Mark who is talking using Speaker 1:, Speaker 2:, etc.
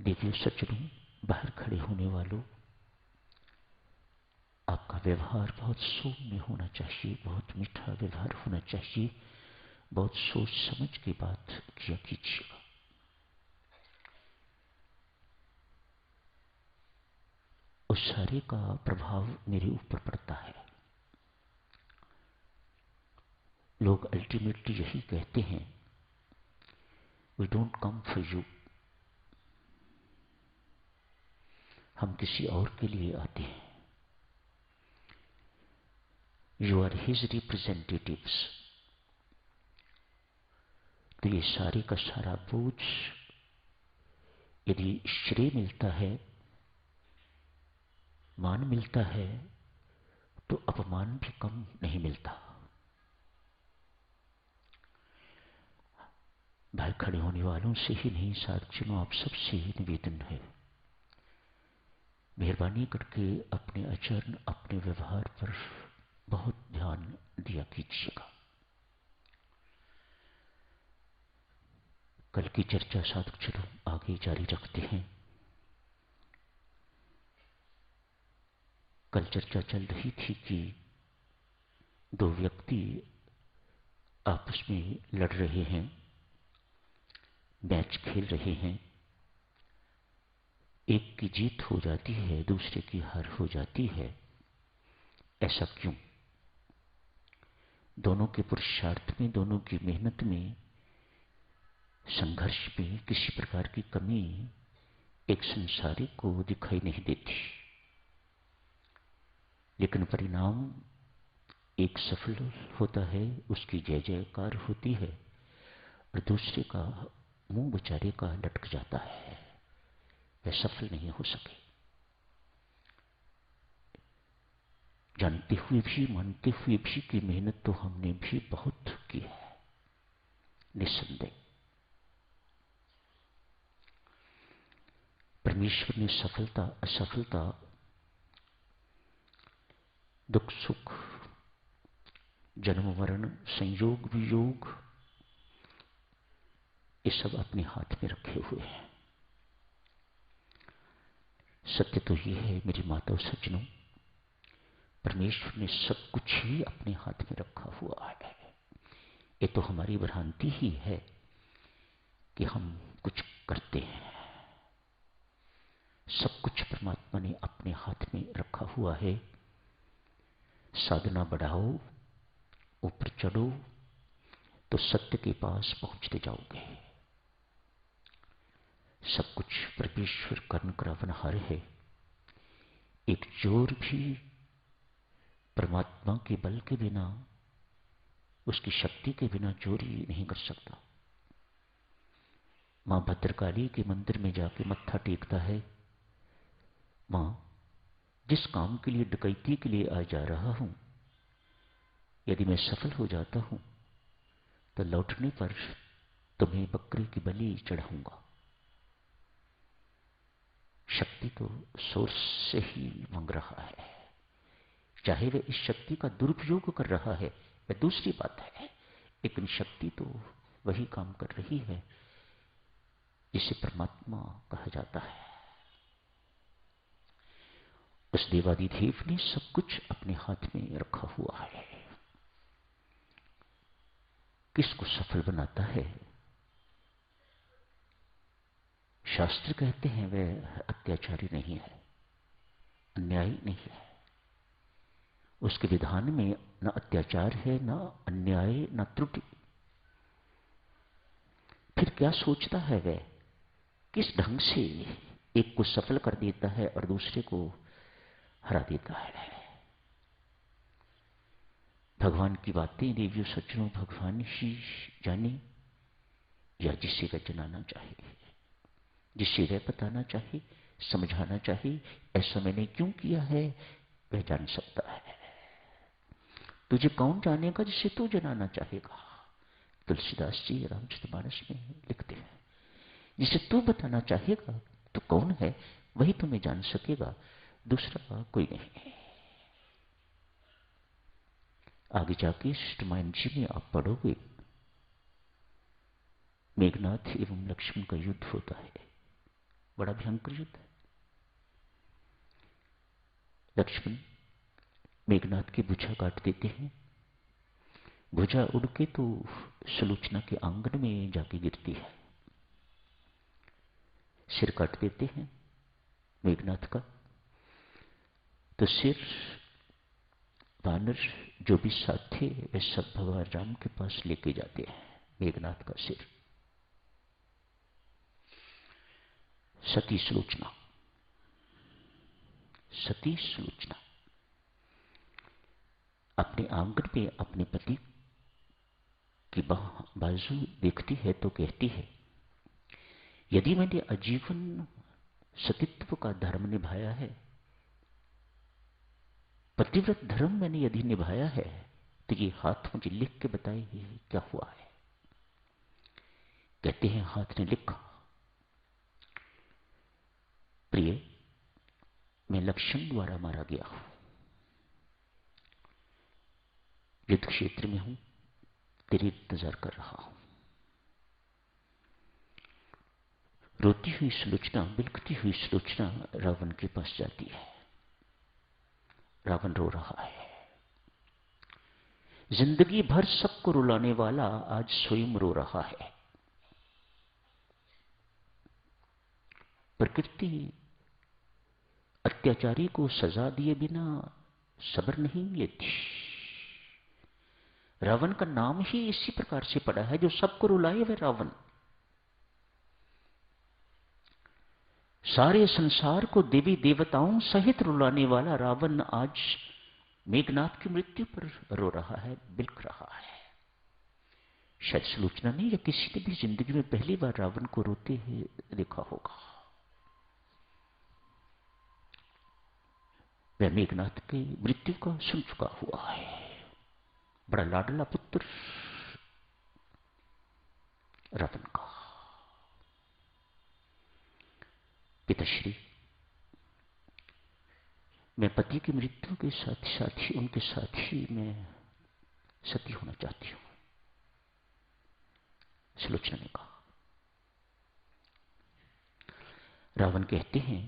Speaker 1: देवियों सज्जनों, बाहर खड़े होने वालों, आपका व्यवहार बहुत सौम्य होना चाहिए, बहुत मीठा व्यवहार होना चाहिए, बहुत सोच समझ के बात किया कीजिएगा। उस सारे का प्रभाव मेरे ऊपर पड़ता है। लोग अल्टीमेटली यही कहते हैं, we don't come for you, हम किसी और के लिए आते हैं। You are his representatives. तो ये सारे का सारा बोझ, यदि श्रेय मिलता है, मान मिलता है, तो अपमान भी कम नहीं मिलता। बाहर खड़े होने वालों से ही नहीं, साथियों आप सबसे ही निवेदन है, मेहरबानी करके अपने आचरण, अपने व्यवहार पर बहुत ध्यान दिया कीजिएगा। कल की चर्चा साथियों आगे जारी रखते हैं। कल चर्चा चल रही थी कि दो व्यक्ति आपस में लड़ रहे हैं, मैच खेल रहे हैं, एक की जीत हो जाती है, दूसरे की हार हो जाती है। ऐसा क्यों? दोनों के पुरुषार्थ में, दोनों की मेहनत में, संघर्ष में किसी प्रकार की कमी एक संसारिक को दिखाई नहीं देती, लेकिन परिणाम एक सफल होता है, उसकी जय जयकार होती है, और दूसरे का मुंह बेचारे का लटक जाता है, वह सफल नहीं हो सके। जानते हुए भी, मानते हुए भी कि मेहनत तो हमने भी बहुत की है, निस्संदेह। परमेश्वर ने सफलता असफलता, दुख सुख, जन्म मरण, संयोग वियोग, ये सब अपने हाथ में रखे हुए हैं। सत्य तो ये है मेरी माताओं सज्जनों, परमेश्वर ने सब कुछ ही अपने हाथ में रखा हुआ है। ये तो हमारी भ्रांति ही है कि हम कुछ करते हैं। सब कुछ परमात्मा ने अपने हाथ में रखा हुआ है। साधना बढ़ाओ, ऊपर चढ़ो, तो सत्य के पास पहुंचते जाओगे। सब कुछ परमेश्वर कर्म करावनहार है। एक चोर भी परमात्मा के बल के बिना, उसकी शक्ति के बिना चोरी नहीं कर सकता। मां भद्रकाली के मंदिर में जाके मत्था टेकता है, मां जिस काम के लिए, डकैती के लिए आ जा रहा हूं, यदि मैं सफल हो जाता हूं तो लौटने पर तुम्हें बकरी की बलि चढ़ाऊंगा। शक्ति तो सोर्स से ही मांग रहा है, चाहे वह इस शक्ति का दुरुपयोग कर रहा है वह दूसरी बात है, लेकिन शक्ति तो वही काम कर रही है जिसे परमात्मा कहा जाता है। उस देवादिदेव ने सब कुछ अपने हाथ में रखा हुआ है। किसको सफल बनाता है? शास्त्र कहते हैं वह अत्याचारी नहीं है, अन्यायी नहीं है। उसके विधान में न अत्याचार है, न अन्याय, न त्रुटि। फिर क्या सोचता है वह? किस ढंग से एक को सफल कर देता है और दूसरे को हरा देता है। भगवान की बातें देवियों सज्जनों भगवान ही जाने, या जिसे वह जनाना चाहे, जिसे वह बताना चाहे, समझाना चाहे, ऐसा मैंने क्यों किया है, वह जान सकता है। तुझे कौन जानेगा जिसे तू जनाना चाहेगा? तुलसीदास जी रामचरितमानस में लिखते हैं, जिसे तू बताना चाहेगा तो कौन है, वही तुम्हें जान सकेगा, दूसरा कोई नहीं है। आगे जाके रामायण जी में आप पढ़ोगे, मेघनाथ एवं लक्ष्मण का युद्ध होता है। बड़ा भयंकर युद्ध है। लक्ष्मण मेघनाथ की भुजा काट देते हैं। भुजा उड़ के तो सुलोचना के आंगन में जाके गिरती है। सिर काट देते हैं मेघनाथ का। तो सिर वानर जो भी साथ थे वे सब भगवान राम के पास लेके जाते हैं मेघनाथ का सिर। सती सुलोचना, सती सुलोचना अपने आंगन में अपने पति की बाजू देखती है तो कहती है, यदि मैंने आजीवन सतीत्व का धर्म निभाया है, पतिव्रत धर्म मैंने यदि निभाया है, तो ये हाथ मुझे लिख के बताए क्या हुआ है। कहते हैं हाथ ने लिखा, प्रिय मैं लक्ष्मण द्वारा मारा गया हूं, युद्ध क्षेत्र में हूं, तेरी इंतजार कर रहा हूं। रोती हुई सुलोचना, बिलखती हुई सुलोचना रावण के पास जाती है। रावण रो रहा है। जिंदगी भर सबको रुलाने वाला आज स्वयं रो रहा है। प्रकृति अत्याचारी को सजा दिए बिना सब्र नहीं लेती। रावण का नाम ही इसी प्रकार से पड़ा है, जो सबको रुलाए वह रावण। सारे संसार को देवी देवताओं सहित रुलाने वाला रावण आज मेघनाथ की मृत्यु पर रो रहा है, बिलख रहा है। शायद सुलोचना ने या किसी ने भी जिंदगी में पहली बार रावण को रोते हुए देखा होगा। वह मेघनाथ की मृत्यु का सुन चुका हुआ है। बड़ा लाडला पुत्र रावण का। पिताश्री, मैं पति की मृत्यु के साथ साथ ही उनके साथ ही मैं सती होना चाहती हूं, सुलोचना ने कहा। रावण कहते हैं,